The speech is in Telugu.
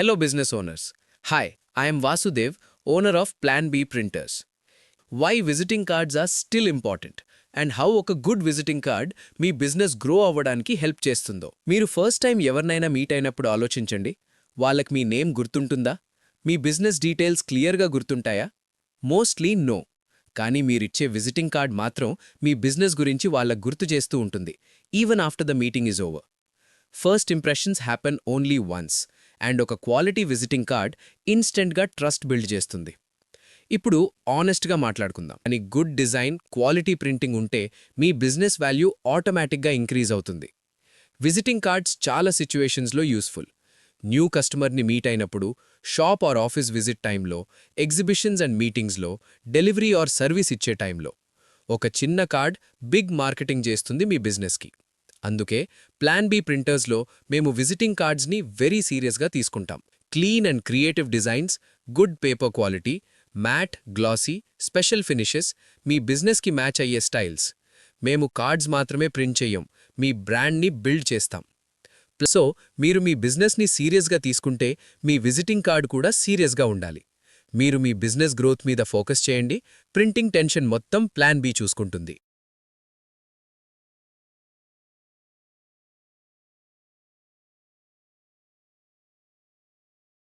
Hello, business owners. Hi, I am Vasudev, owner of Plan B Printers. Why visiting cards are still important and how ఒక గుడ్ విజిటింగ్ కార్డ్ మీ బిజినెస్ గ్రో అవ్వడానికి హెల్ప్ చేస్తుందో. మీరు ఫస్ట్ టైం ఎవరినైనా మీట్ అయినప్పుడు ఆలోచించండి, వాళ్ళకి మీ నేమ్ గుర్తుంటుందా? మీ బిజినెస్ డీటెయిల్స్ క్లియర్గా గుర్తుంటాయా? Mostly no. కానీ మీరిచ్చే విజిటింగ్ కార్డ్ మాత్రం మీ బిజినెస్ గురించి వాళ్ళకు గుర్తు చేస్తూ ఉంటుంది, even after the meeting is over. First impressions happen only once, and ఒక క్వాలిటీ విజిటింగ్ కార్డ్ ఇన్స్టెంట్గా ట్రస్ట్ బిల్డ్ చేస్తుంది. ఇప్పుడు ఆనెస్ట్గా మాట్లాడుకుందాం. అని గుడ్ డిజైన్, క్వాలిటీ ప్రింటింగ్ ఉంటే మీ బిజినెస్ వాల్యూ ఆటోమేటిక్గా ఇంక్రీజ్ అవుతుంది. విజిటింగ్ కార్డ్స్ చాలా సిచ్యువేషన్స్లో యూస్ఫుల్. న్యూ కస్టమర్ని మీట్ అయినప్పుడు, షాప్ ఆర్ ఆఫీస్ విజిట్ టైంలో, ఎగ్జిబిషన్స్ అండ్ మీటింగ్స్లో, డెలివరీ ఆర్ సర్వీస్ ఇచ్చే టైంలో. ఒక చిన్న కార్డ్ బిగ్ మార్కెటింగ్ చేస్తుంది మీ బిజినెస్కి. అందుకే ప్లాన్ బి ప్రింటర్స్లో మేము విజిటింగ్ కార్డ్స్ని వెరీ సీరియస్గా తీసుకుంటాం. Clean and creative designs, good paper quality, matte, glossy, special finishes, మీ బిజినెస్కి మ్యాచ్ అయ్యే స్టైల్స్. మేము కార్డ్స్ మాత్రమే ప్రింట్ చెయ్యం, మీ బ్రాండ్ని బిల్డ్ చేస్తాం. సో మీరు మీ బిజినెస్ని సీరియస్గా తీసుకుంటే మీ విజిటింగ్ కార్డ్ కూడా సీరియస్గా ఉండాలి. మీరు మీ బిజినెస్ గ్రోత్ మీద ఫోకస్ చేయండి, ప్రింటింగ్ టెన్షన్ మొత్తం ప్లాన్ బి చూసుకుంటుంది.